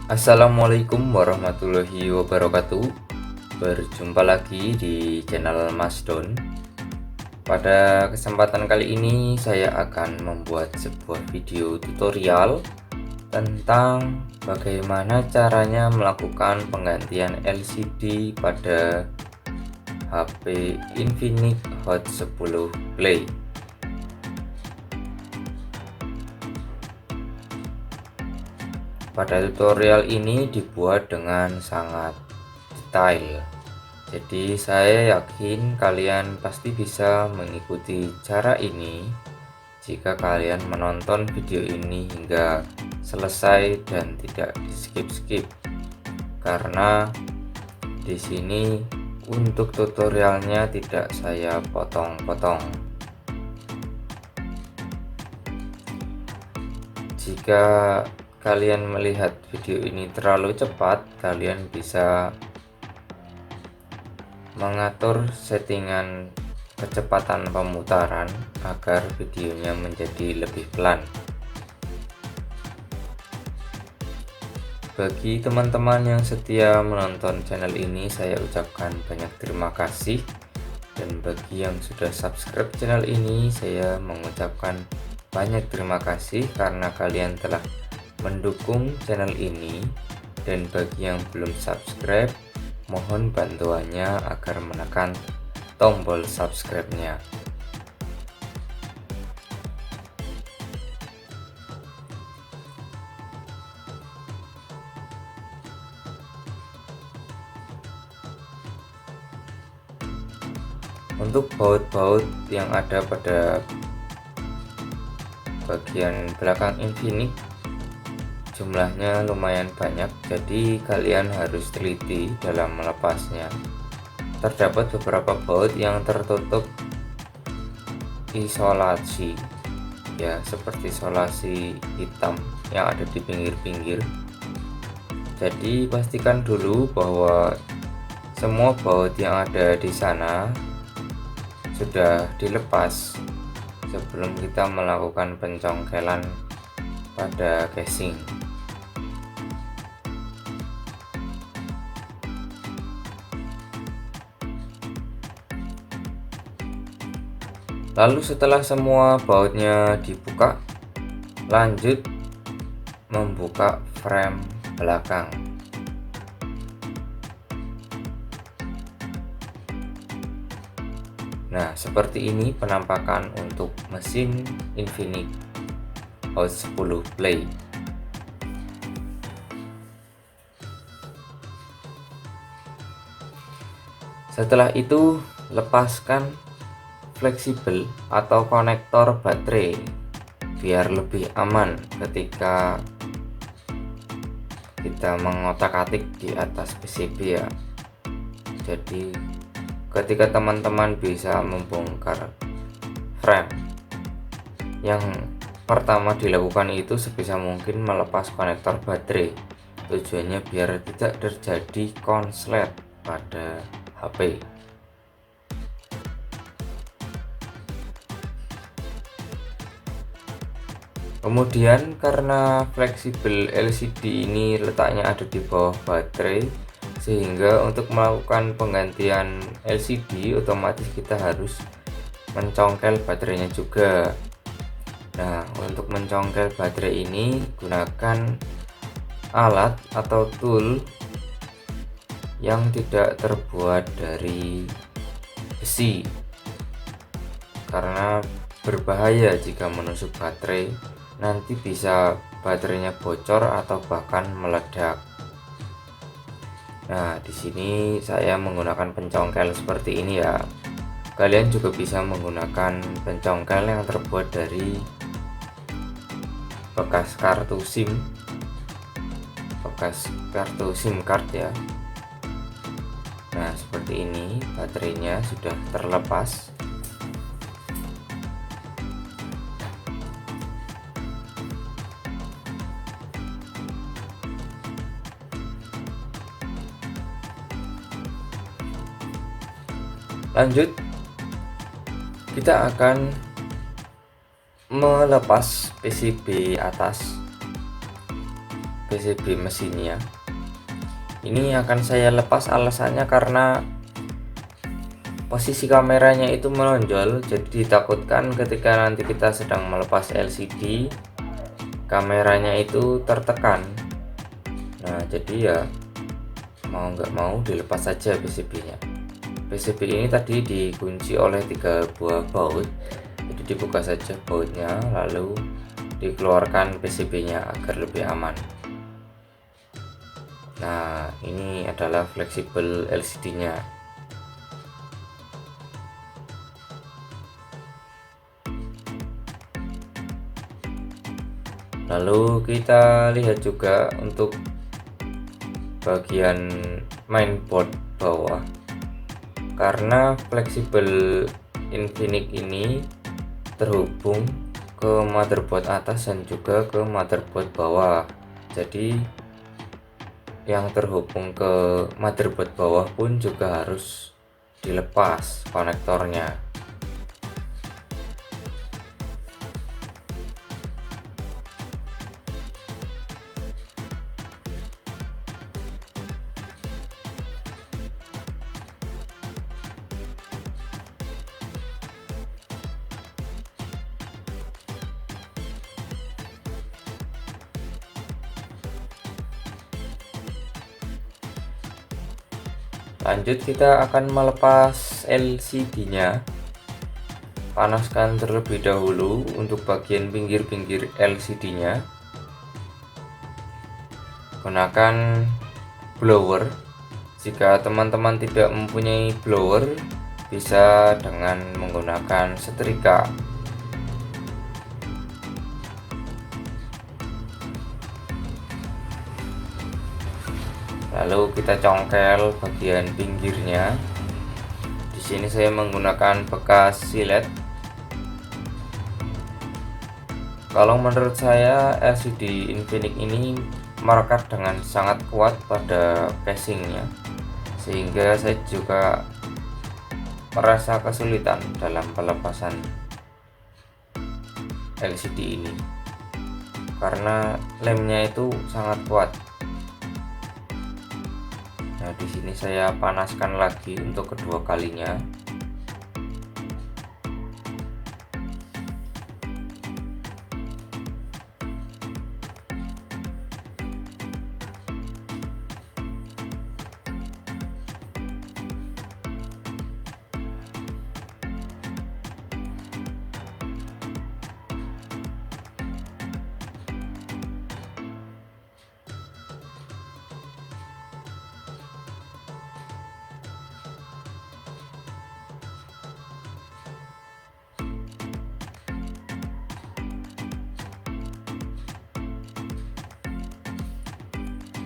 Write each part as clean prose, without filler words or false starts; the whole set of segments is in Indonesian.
Assalamualaikum warahmatullahi wabarakatuh. Berjumpa lagi di channel Mas Don. Pada kesempatan kali ini saya akan membuat sebuah video tutorial tentang bagaimana caranya melakukan penggantian LCD pada HP Infinix Hot 10 Play. Pada tutorial ini dibuat dengan sangat detail, jadi saya yakin kalian pasti bisa mengikuti cara ini jika kalian menonton video ini hingga selesai dan tidak di skip-skip, karena di sini untuk tutorialnya tidak saya potong-potong. Jika kalian melihat video ini terlalu cepat, kalian bisa mengatur settingan kecepatan pemutaran agar videonya menjadi lebih pelan. Bagi teman-teman yang setia menonton channel ini, saya ucapkan banyak terima kasih, dan bagi yang sudah subscribe channel ini, saya mengucapkan banyak terima kasih karena kalian telah mendukung channel ini. Dan bagi yang belum subscribe, mohon bantuannya agar menekan tombol subscribe-nya. Untuk baut-baut yang ada pada bagian belakang Infinix jumlahnya lumayan banyak, jadi kalian harus teliti dalam melepasnya. Terdapat beberapa baut yang tertutup isolasi, ya, seperti isolasi hitam yang ada di pinggir-pinggir. Jadi pastikan dulu bahwa semua baut yang ada di sana sudah dilepas sebelum kita melakukan pencongkelan pada casing. Lalu setelah semua bautnya dibuka, lanjut membuka frame belakang. Nah, seperti ini penampakan untuk mesin Infinix Hot 10 Play. Setelah itu, lepaskan fleksibel atau konektor baterai biar lebih aman ketika kita mengotak-atik di atas PCB, ya. Jadi ketika teman-teman bisa membongkar frame, yang pertama dilakukan itu sebisa mungkin melepas konektor baterai. Tujuannya biar tidak terjadi konslet pada HP. Kemudian karena fleksibel LCD ini letaknya ada di bawah baterai, sehingga untuk melakukan penggantian LCD otomatis kita harus mencongkel baterainya juga. Nah, untuk mencongkel baterai ini gunakan alat atau tool yang tidak terbuat dari besi, karena berbahaya jika menusuk baterai, nanti bisa baterainya bocor atau bahkan meledak. Nah, di sini saya menggunakan pencongkel seperti ini, ya. Kalian juga bisa menggunakan pencongkel yang terbuat dari bekas kartu SIM, bekas kartu SIM card, ya. Nah, seperti ini baterainya sudah terlepas. Lanjut, kita akan melepas PCB atas PCB mesinnya. Ini akan saya lepas, alasannya karena posisi kameranya itu menonjol, jadi ditakutkan ketika nanti kita sedang melepas LCD, kameranya itu tertekan. Nah, jadi ya mau nggak mau dilepas saja PCB-nya. PCB ini tadi dikunci oleh 3 buah baut, jadi dibuka saja bautnya lalu dikeluarkan PCB-nya agar lebih aman. Nah, ini adalah fleksibel LCD-nya. Lalu kita lihat juga untuk bagian mainboard bawah, karena fleksibel Infinix ini terhubung ke motherboard atas dan juga ke motherboard bawah. Jadi yang terhubung ke motherboard bawah pun juga harus dilepas konektornya. Lanjut, kita akan melepas LCD-nya. Panaskan terlebih dahulu untuk bagian pinggir-pinggir LCD-nya. Gunakan blower. Jika teman-teman tidak mempunyai blower, bisa dengan menggunakan setrika. Lalu kita congkel bagian pinggirnya. Di sini saya menggunakan bekas silet. Kalau menurut saya LCD Infinix ini melekat dengan sangat kuat pada casingnya, sehingga saya juga merasa kesulitan dalam pelepasan LCD ini karena lemnya itu sangat kuat. Nah, di sini saya panaskan lagi untuk kedua kalinya.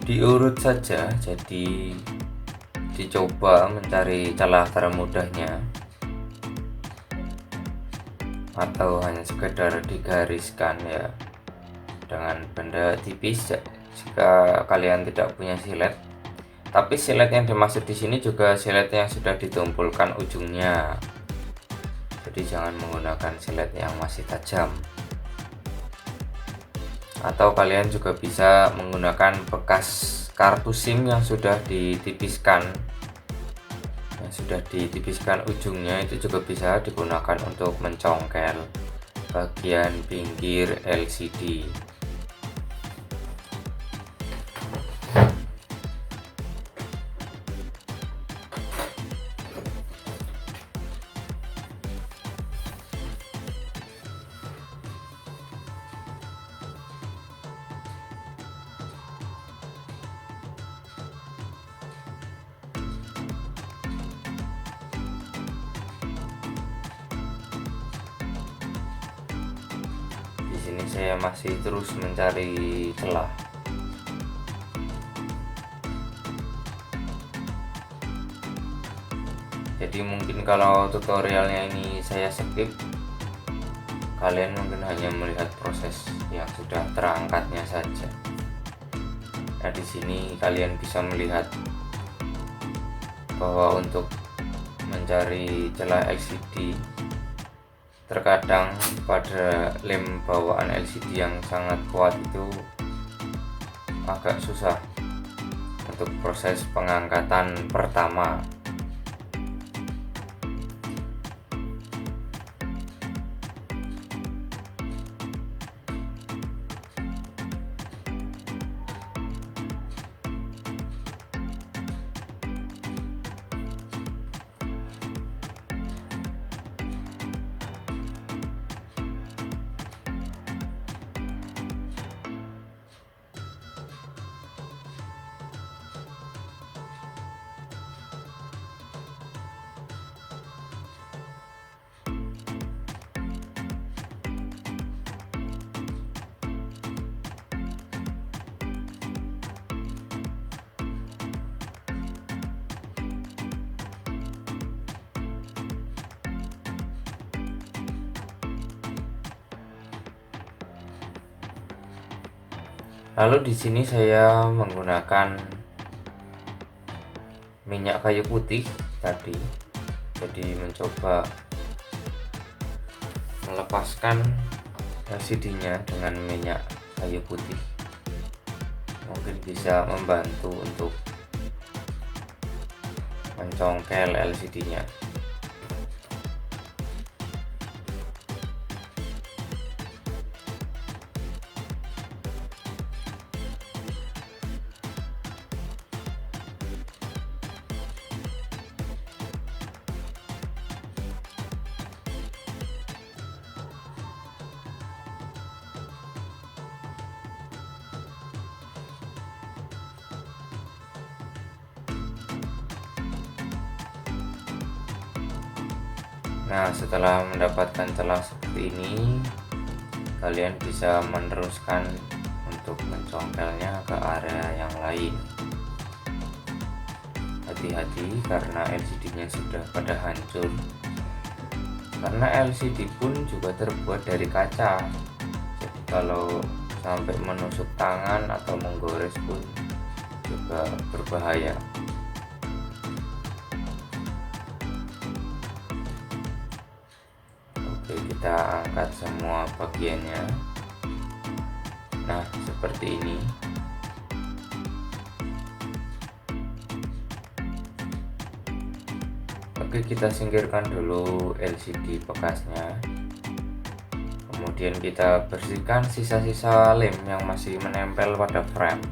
Diurut saja, jadi dicoba mencari celah termudahnya atau hanya sekedar digariskan ya dengan benda tipis jika kalian tidak punya silet. Tapi silet yang dimaksud di sini juga silet yang sudah ditumpulkan ujungnya, jadi jangan menggunakan silet yang masih tajam. Atau kalian juga bisa menggunakan bekas kartu SIM yang sudah ditipiskan, ujungnya, itu juga bisa digunakan untuk mencongkel bagian pinggir LCD. Di sini saya masih terus mencari celah. Jadi mungkin kalau tutorialnya ini saya skip, kalian mungkin hanya melihat proses yang sudah terangkatnya saja. Nah, di sini kalian bisa melihat bahwa untuk mencari celah LCD, terkadang pada lem bawaan LCD yang sangat kuat itu agak susah untuk proses pengangkatan pertama. Lalu di sini saya menggunakan minyak kayu putih tadi, jadi mencoba melepaskan LCD-nya dengan minyak kayu putih. Mungkin bisa membantu untuk mencongkel LCD-nya. Nah, setelah mendapatkan celah seperti ini, kalian bisa meneruskan untuk mencongkelnya ke area yang lain. Hati-hati karena LCD-nya sudah pada hancur. Karena LCD pun juga terbuat dari kaca, jadi kalau sampai menusuk tangan atau menggores pun juga berbahaya. Oke, kita angkat semua bagiannya. Nah, seperti ini. Oke, kita singkirkan dulu LCD bekasnya. Kemudian kita bersihkan sisa-sisa lem yang masih menempel pada frame,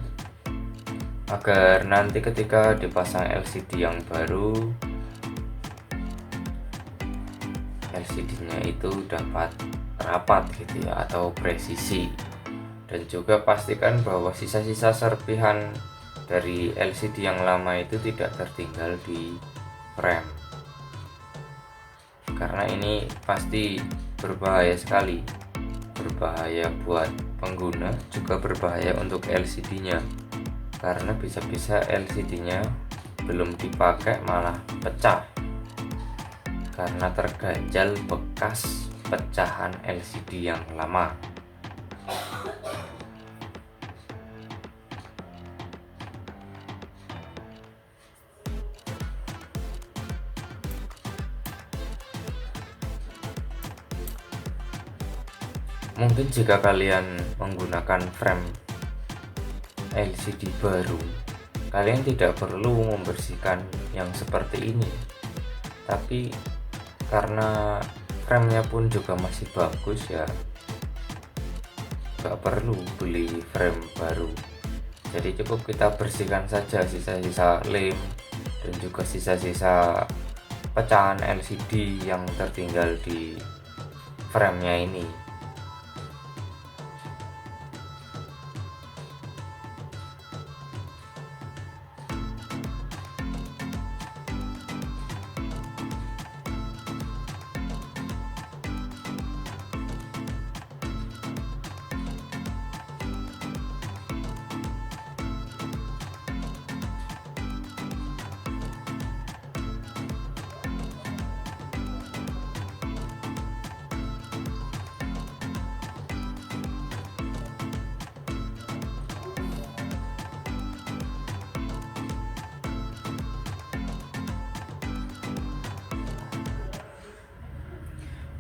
agar nanti ketika dipasang LCD yang baru, LCD-nya itu dapat rapat gitu ya, atau presisi. Dan juga pastikan bahwa sisa-sisa serpihan dari LCD yang lama itu tidak tertinggal di frame, karena ini pasti berbahaya sekali. Berbahaya buat pengguna, juga berbahaya untuk LCD-nya, karena bisa-bisa LCD-nya belum dipakai malah pecah karena terganjal bekas pecahan LCD yang lama. Mungkin jika kalian menggunakan frame LCD baru, kalian tidak perlu membersihkan yang seperti ini. Tapi karena framenya pun juga masih bagus ya, nggak perlu beli frame baru. Jadi cukup kita bersihkan saja sisa-sisa lem dan juga sisa-sisa pecahan LCD yang tertinggal di framenya ini.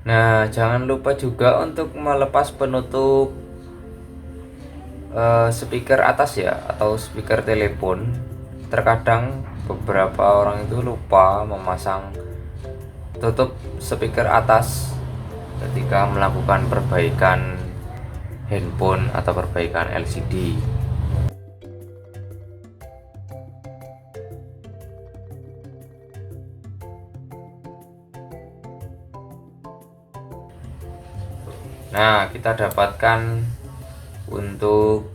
Nah, jangan lupa juga untuk melepas penutup speaker atas ya, atau speaker telepon. Terkadang beberapa orang itu lupa memasang tutup speaker atas ketika melakukan perbaikan handphone atau perbaikan LCD. Nah, kita dapatkan untuk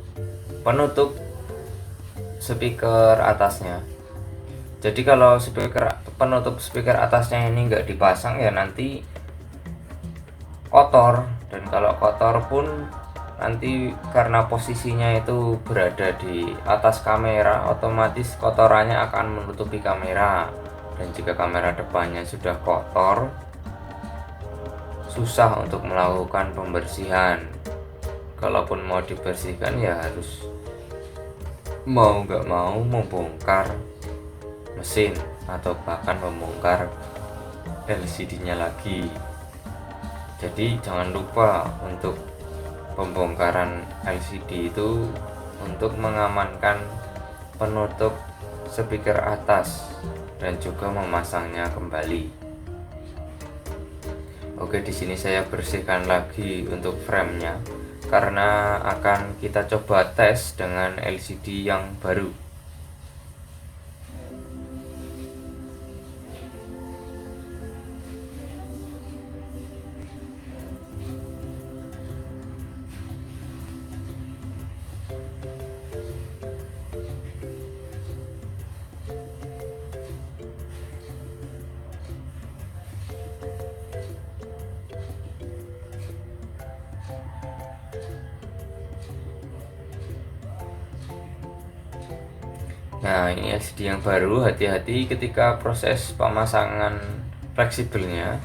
penutup speaker atasnya. Jadi kalau penutup speaker atasnya ini nggak dipasang ya nanti kotor, dan kalau kotor pun nanti karena posisinya itu berada di atas kamera, otomatis kotorannya akan menutupi kamera, dan jika kamera depannya sudah kotor, susah untuk melakukan pembersihan. Kalaupun mau dibersihkan ya harus mau nggak mau membongkar mesin atau bahkan membongkar LCD-nya lagi. Jadi jangan lupa untuk pembongkaran LCD itu untuk mengamankan penutup speaker atas dan juga memasangnya kembali. Oke, di sini saya bersihkan lagi untuk framenya karena akan kita coba tes dengan LCD yang baru. Nah, ini LCD yang baru, hati-hati ketika proses pemasangan fleksibelnya,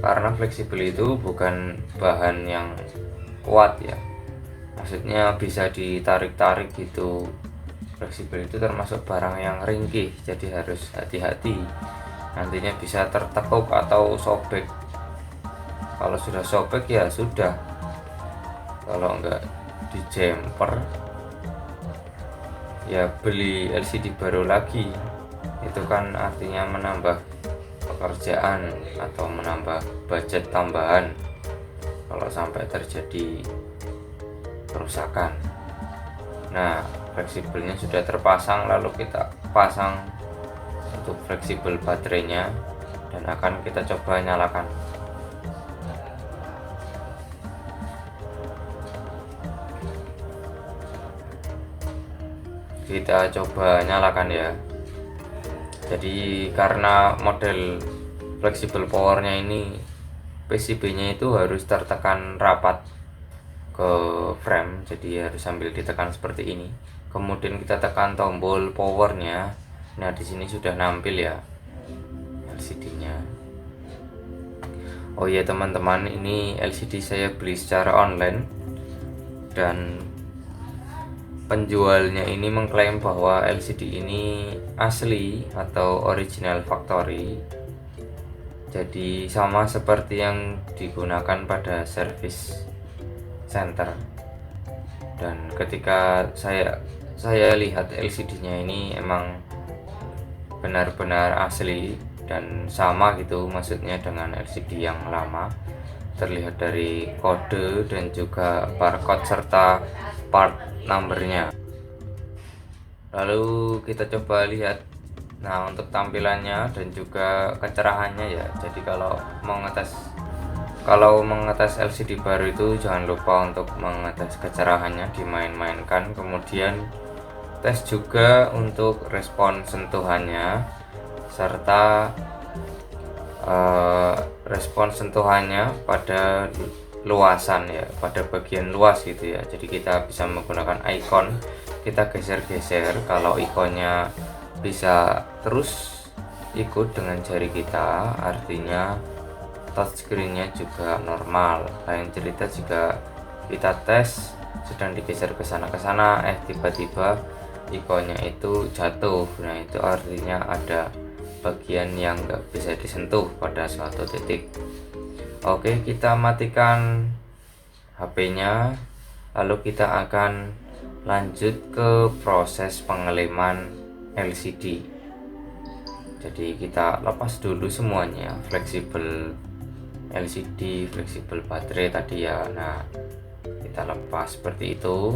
karena fleksibel itu bukan bahan yang kuat ya, maksudnya bisa ditarik-tarik gitu. Fleksibel itu termasuk barang yang ringkih, jadi harus hati-hati, nantinya bisa tertekuk atau sobek. Kalau sudah sobek ya sudah, kalau enggak dijemper ya beli LCD baru lagi, itu kan artinya menambah pekerjaan atau menambah budget tambahan kalau sampai terjadi kerusakan. Nah, fleksibelnya sudah terpasang, lalu kita pasang untuk fleksibel baterainya dan akan kita coba nyalakan. Kita coba nyalakan ya. Jadi karena model fleksibel powernya ini PCB-nya itu harus tertekan rapat ke frame, jadi harus sambil ditekan seperti ini. Kemudian kita tekan tombol powernya. Nah, di sini sudah nampil ya LCD-nya. Oh iya teman-teman, ini LCD saya beli secara online dan penjualnya ini mengklaim bahwa LCD ini asli atau original factory, jadi sama seperti yang digunakan pada service center. Dan ketika saya lihat LCD-nya ini emang benar-benar asli dan sama gitu, maksudnya dengan LCD yang lama, terlihat dari kode dan juga barcode serta part numbernya. Lalu kita coba lihat, nah untuk tampilannya dan juga kecerahannya ya. Jadi kalau mengetes LCD baru itu jangan lupa untuk mengetes kecerahannya, dimain-mainkan. Kemudian tes juga untuk respon sentuhannya serta respon sentuhannya pada luasan ya, pada bagian luas gitu ya. Jadi kita bisa menggunakan icon, kita geser-geser, kalau ikonnya bisa terus ikut dengan jari kita, artinya touchscreen-nya juga normal. Lain cerita jika kita tes sedang digeser ke sana tiba-tiba ikonnya itu jatuh, nah itu artinya ada bagian yang nggak bisa disentuh pada suatu titik. Oke, kita matikan HP-nya, lalu kita akan Lanjut ke proses pengeleman LCD. Jadi kita lepas dulu semuanya, fleksibel LCD, fleksibel baterai tadi ya. Nah, kita lepas seperti itu.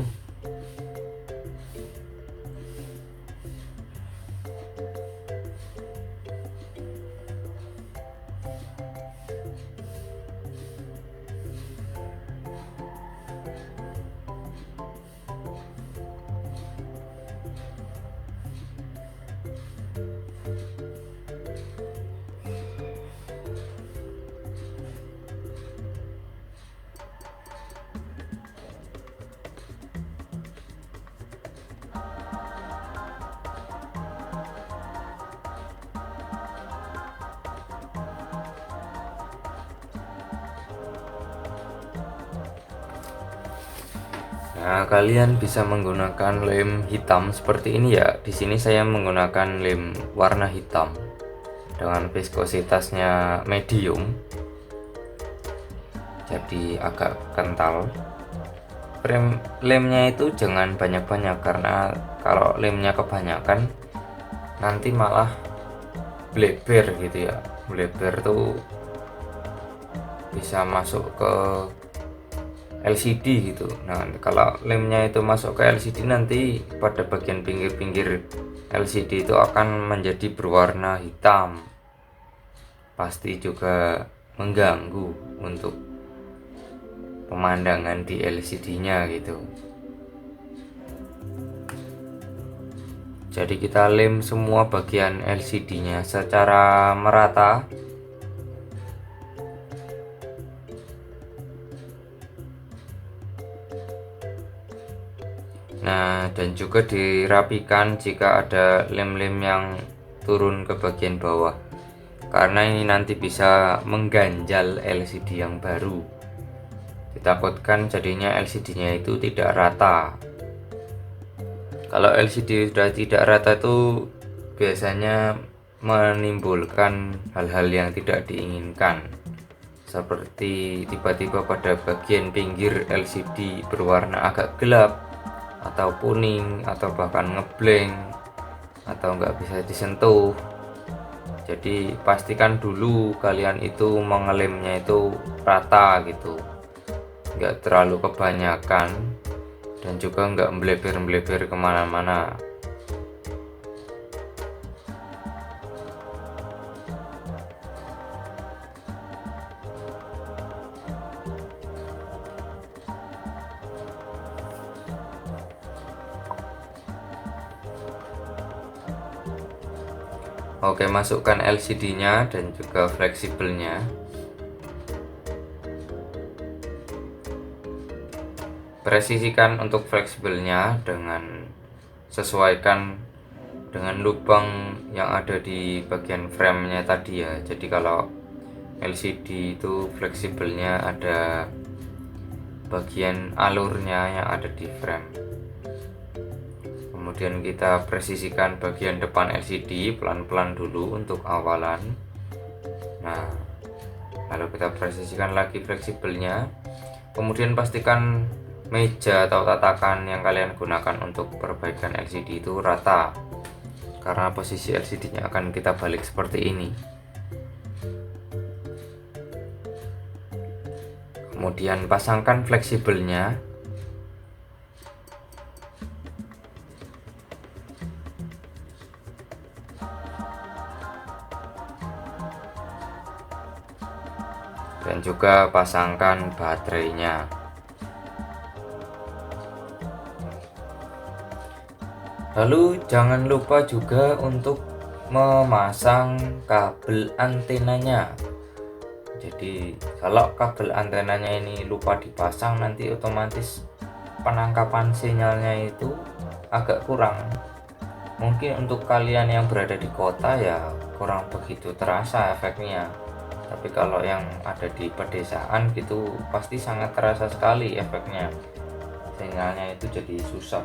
Nah, kalian bisa menggunakan lem hitam seperti ini ya. Di sini saya menggunakan lem warna hitam dengan viskositasnya medium, jadi agak kental. Lemnya itu jangan banyak-banyak, karena kalau lemnya kebanyakan nanti malah bleber gitu ya. Bleber tuh bisa masuk ke LCD gitu. Nah, kalau lemnya itu masuk ke LCD, nanti pada bagian pinggir-pinggir LCD itu akan menjadi berwarna hitam. Pasti juga mengganggu untuk pemandangan di LCD-nya gitu. Jadi kita lem semua bagian LCD-nya secara merata. Nah, dan juga dirapikan jika ada lem-lem yang turun ke bagian bawah, karena ini nanti bisa mengganjal LCD yang baru. Ditakutkan jadinya LCD-nya itu tidak rata. Kalau LCD sudah tidak rata itu biasanya menimbulkan hal-hal yang tidak diinginkan, seperti tiba-tiba pada bagian pinggir LCD berwarna agak gelap atau kuning, atau bahkan ngeblank, atau nggak bisa disentuh. Jadi pastikan dulu kalian itu mengelemnya itu rata gitu, nggak terlalu kebanyakan, dan juga nggak melebar-melebar kemana-mana. Oke, masukkan LCD-nya dan juga fleksibelnya. Presisikan untuk fleksibelnya dengan sesuaikan dengan lubang yang ada di bagian frame-nya tadi ya. Jadi kalau LCD itu fleksibelnya ada bagian alurnya yang ada di frame. Kemudian kita presisikan bagian depan LCD pelan-pelan dulu untuk awalan. Nah, lalu kita presisikan lagi fleksibelnya. Kemudian pastikan meja atau tatakan yang kalian gunakan untuk perbaikan LCD itu rata, karena posisi LCD-nya akan kita balik seperti ini. Kemudian pasangkan fleksibelnya. Dan juga pasangkan baterainya. Lalu jangan lupa juga untuk memasang kabel antenanya. Jadi kalau kabel antenanya ini lupa dipasang, nanti otomatis penangkapan sinyalnya itu agak kurang. Mungkin untuk kalian yang berada di kota ya kurang begitu terasa efeknya, tapi kalau yang ada di pedesaan gitu pasti sangat terasa sekali efeknya. Sinyalnya itu jadi susah.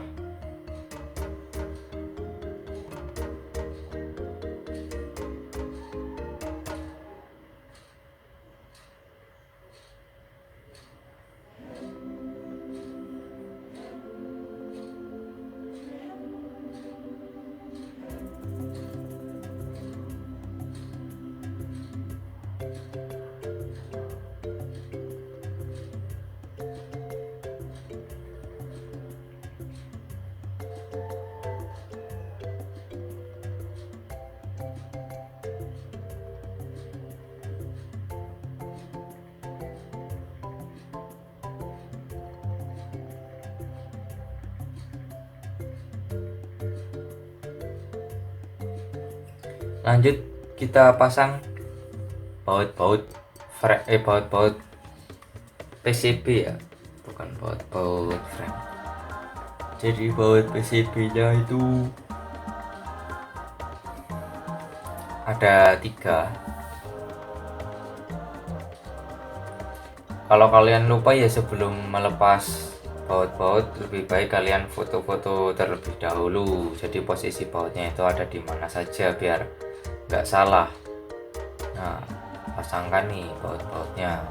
Lanjut kita pasang baut PCB ya, bukan baut frame. Jadi baut PCB nya itu ada 3. Kalau kalian lupa ya, sebelum melepas baut-baut lebih baik kalian foto-foto terlebih dahulu, jadi posisi bautnya itu ada di mana saja biar nggak salah. Nah, pasangkan nih baut-bautnya,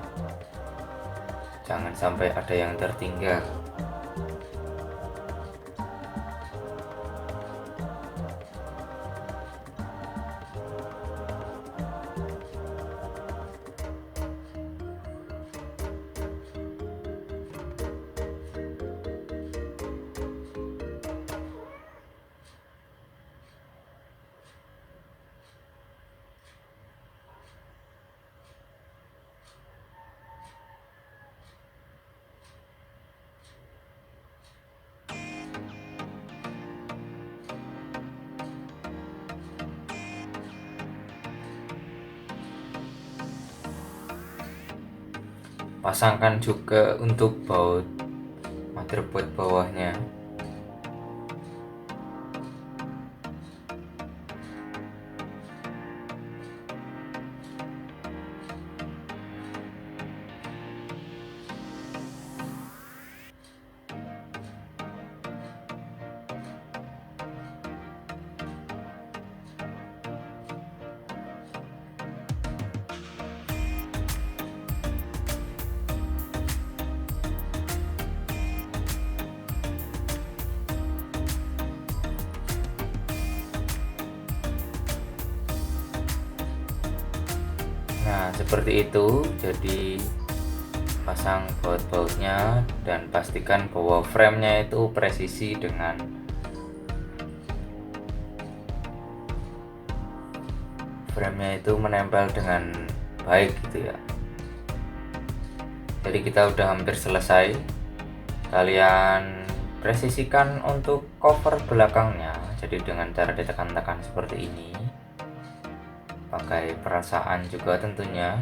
jangan sampai ada yang tertinggal. Pasangkan juga untuk baut motherboard bawahnya. Nah, seperti itu. Jadi pasang baut-bautnya dan pastikan bahwa framenya itu presisi dengan framenya itu menempel dengan baik gitu ya. Jadi kita udah hampir selesai. Kalian presisikan untuk cover belakangnya, jadi dengan cara ditekan-tekan seperti ini, pakai perasaan juga tentunya.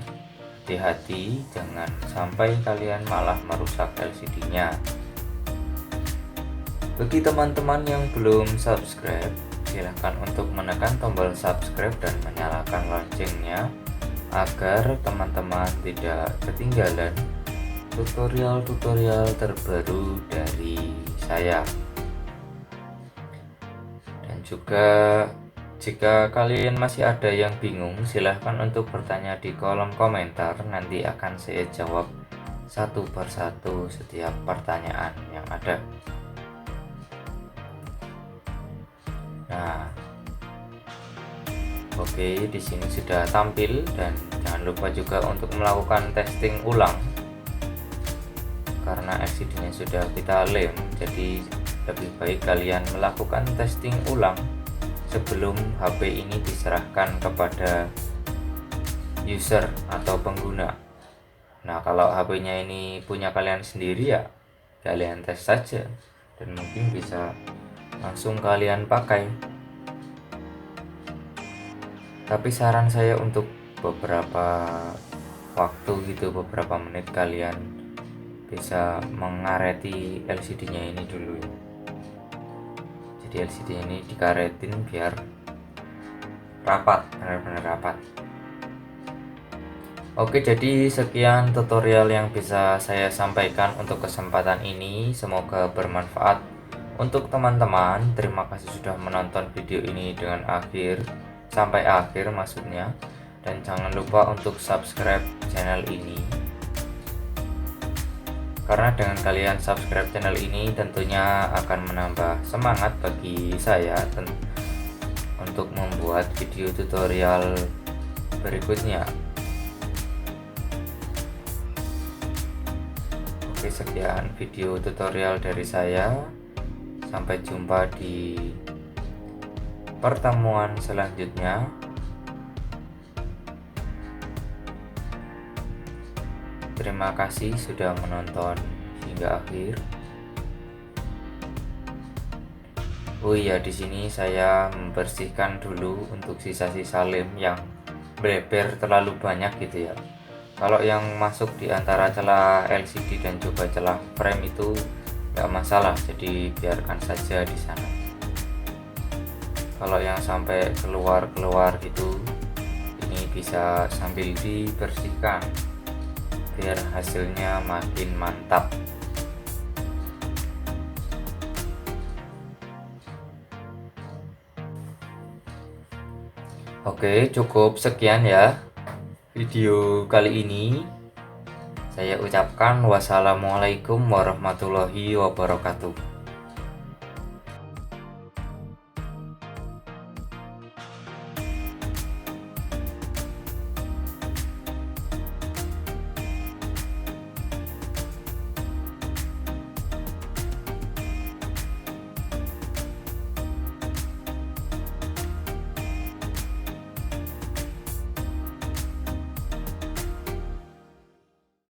Hati-hati jangan sampai kalian malah merusak LCD-nya. Bagi teman-teman yang belum subscribe, silahkan untuk menekan tombol subscribe dan menyalakan loncengnya agar teman-teman tidak ketinggalan tutorial-tutorial terbaru dari saya. Dan juga jika kalian masih ada yang bingung, silahkan untuk bertanya di kolom komentar. Nanti akan saya jawab satu persatu setiap pertanyaan yang ada. Nah, oke, di sini sudah tampil, dan jangan lupa juga untuk melakukan testing ulang. Karena LCD-nya sudah kita lem, jadi lebih baik kalian melakukan testing ulang sebelum HP ini diserahkan kepada user atau pengguna. Nah, kalau HP-nya ini punya kalian sendiri ya kalian tes saja, dan mungkin bisa langsung kalian pakai. Tapi saran saya untuk beberapa waktu gitu, beberapa menit kalian bisa mengareti LCD-nya ini dulu. Jadi LCD ini dikaretin biar rapat, benar-benar rapat. Oke, jadi sekian tutorial yang bisa saya sampaikan untuk kesempatan ini. Semoga bermanfaat untuk teman-teman. Terima kasih sudah menonton video ini dengan sampai akhir maksudnya. Dan jangan lupa untuk subscribe channel ini, karena dengan kalian subscribe channel ini tentunya akan menambah semangat bagi saya untuk membuat video tutorial berikutnya. Oke, sekian video tutorial dari saya. Sampai jumpa di pertemuan selanjutnya. Terima kasih sudah menonton hingga akhir. Oh iya, di sini saya membersihkan dulu untuk sisa-sisa lem yang beber terlalu banyak gitu ya. Kalau yang masuk di antara celah LCD dan juga celah frame itu nggak masalah, jadi biarkan saja di sana. Kalau yang sampai keluar-keluar gitu, ini bisa sambil dibersihkan biar hasilnya makin mantap. Oke, cukup sekian ya video kali ini. Saya ucapkan wassalamualaikum warahmatullahi wabarakatuh.